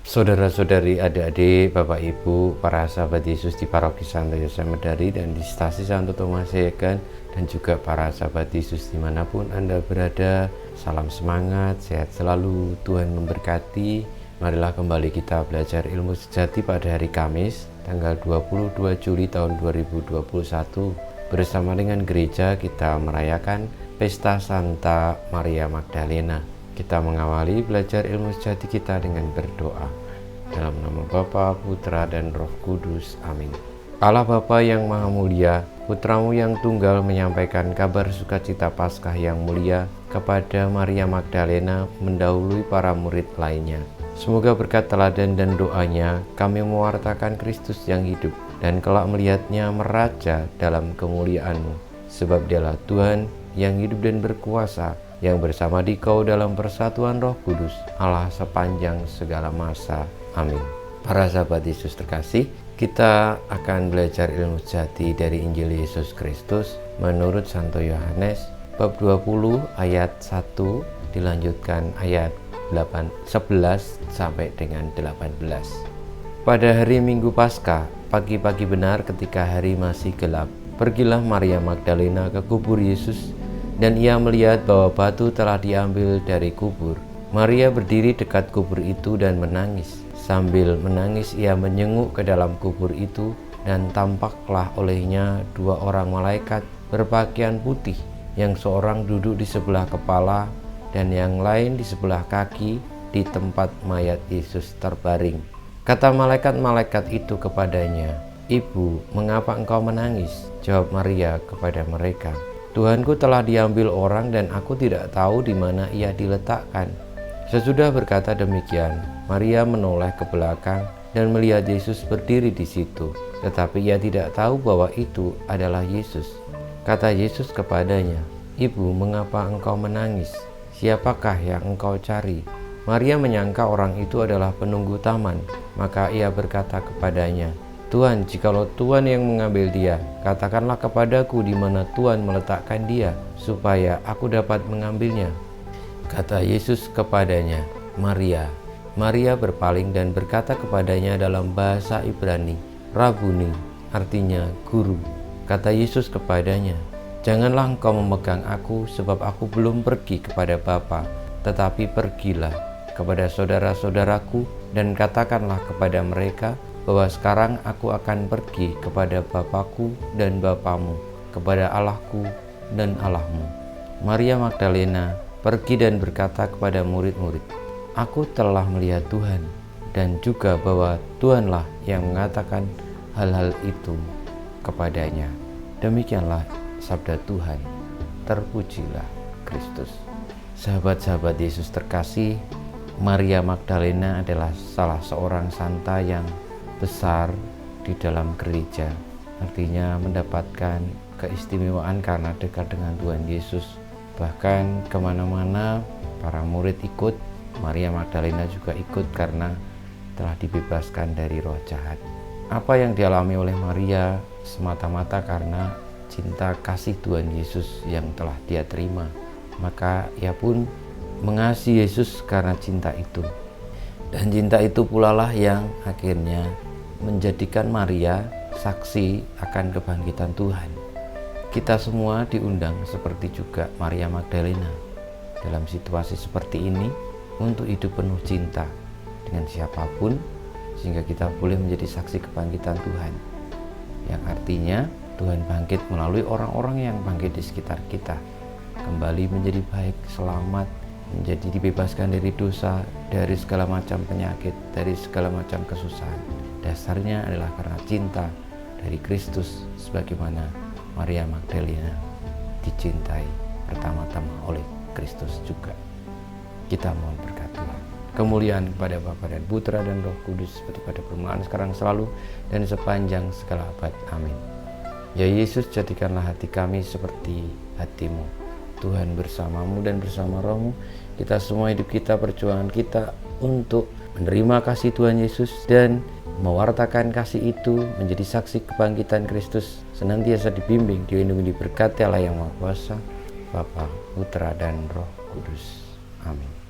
Saudara-saudari, adik-adik, Bapak Ibu, para sahabat Yesus di Paroki Santo Yosef Medari dan di Stasi Santo Thomas Yegan, dan juga para sahabat Yesus dimanapun Anda berada, salam semangat, sehat selalu, Tuhan memberkati. Marilah kembali kita belajar ilmu sejati pada hari Kamis, tanggal 22 Juli tahun 2021. Bersama dengan gereja kita merayakan Pesta Santa Maria Magdalena. Kita mengawali belajar ilmu sejati kita dengan berdoa. Dalam nama Bapa, Putra, dan Roh Kudus. Amin. Allah Bapa yang Maha Mulia, Putramu yang tunggal menyampaikan kabar sukacita Paskah yang mulia kepada Maria Magdalena mendahului para murid lainnya. Semoga berkat teladan dan doanya kami mewartakan Kristus yang hidup dan kelak melihatnya meraja dalam kemuliaan-Mu. Sebab Dialah Tuhan yang hidup dan berkuasa, yang bersama Dikau dalam persatuan Roh Kudus, Allah sepanjang segala masa. Amin. Para sahabat Yesus terkasih, kita akan belajar ilmu sejati dari Injil Yesus Kristus menurut Santo Yohanes bab 20 ayat 1 dilanjutkan ayat 11 sampai dengan 18. Pada hari Minggu Paskah, pagi-pagi benar ketika hari masih gelap, pergilah Maria Magdalena ke kubur Yesus, dan ia melihat bahwa batu telah diambil dari kubur. Maria berdiri dekat kubur itu dan menangis. Sambil menangis ia menyenguk ke dalam kubur itu, dan tampaklah olehnya dua orang malaikat berpakaian putih, yang seorang duduk di sebelah kepala dan yang lain di sebelah kaki di tempat mayat Yesus terbaring. Kata malaikat-malaikat itu kepadanya, "Ibu, mengapa engkau menangis?" Jawab Maria kepada mereka, "Tuhanku telah diambil orang dan aku tidak tahu di mana ia diletakkan." Sesudah berkata demikian, Maria menoleh ke belakang dan melihat Yesus berdiri di situ, tetapi ia tidak tahu bahwa itu adalah Yesus. Kata Yesus kepadanya, "Ibu, mengapa engkau menangis? Siapakah yang engkau cari?" Maria menyangka orang itu adalah penunggu taman, maka ia berkata kepadanya, "Tuhan, jikalau Tuhan yang mengambil dia, katakanlah kepadaku di mana Tuhan meletakkan dia, supaya aku dapat mengambilnya." Kata Yesus kepadanya, "Maria." Maria berpaling dan berkata kepadanya dalam bahasa Ibrani, "Rabuni," artinya guru. Kata Yesus kepadanya, "Janganlah engkau memegang aku, sebab aku belum pergi kepada Bapa, tetapi pergilah kepada saudara-saudaraku dan katakanlah kepada mereka bahwa sekarang aku akan pergi kepada Bapakku dan Bapamu, kepada Allahku dan Allahmu." Maria Magdalena pergi dan berkata kepada murid-murid, "Aku telah melihat Tuhan," dan juga bahwa Tuhanlah yang mengatakan hal-hal itu kepadanya. Demikianlah sabda Tuhan. Terpujilah Kristus. Sahabat-sahabat Yesus terkasih, Maria Magdalena adalah salah seorang santa yang besar di dalam gereja. Artinya mendapatkan keistimewaan karena dekat dengan Tuhan Yesus. Bahkan kemana-mana para murid ikut, Maria Magdalena juga ikut karena telah dibebaskan dari roh jahat. Apa yang dialami oleh Maria semata-mata karena cinta kasih Tuhan Yesus yang telah dia terima. Maka ia pun mengasihi Yesus karena cinta itu. Dan cinta itu pula lah yang akhirnya menjadikan Maria saksi akan kebangkitan Tuhan. Kita semua diundang seperti juga Maria Magdalena dalam situasi seperti ini untuk hidup penuh cinta dengan siapapun, sehingga kita boleh menjadi saksi kebangkitan Tuhan, yang artinya Tuhan bangkit melalui orang-orang yang bangkit di sekitar kita, kembali menjadi baik, selamat, menjadi dibebaskan dari dosa, dari segala macam penyakit, dari segala macam kesusahan. Dasarnya adalah karena cinta dari Kristus, sebagaimana Maria Magdalena dicintai pertama-tama oleh Kristus juga. Kita mohon berkat Tuhan. Kemuliaan kepada Bapa dan Putra dan Roh Kudus, seperti pada permulaan, sekarang, selalu, dan sepanjang segala abad. Amin. Ya Yesus, jadikanlah hati kami seperti hati-Mu. Tuhan bersamamu dan bersama rohmu, kita semua hidup kita, perjuangan kita untuk menerima kasih Tuhan Yesus dan mewartakan kasih itu, menjadi saksi kebangkitan Kristus, senantiasa dibimbing, dilindungi, diberkati Allah yang Maha Kuasa, Bapa, Putra, dan Roh Kudus. Amin.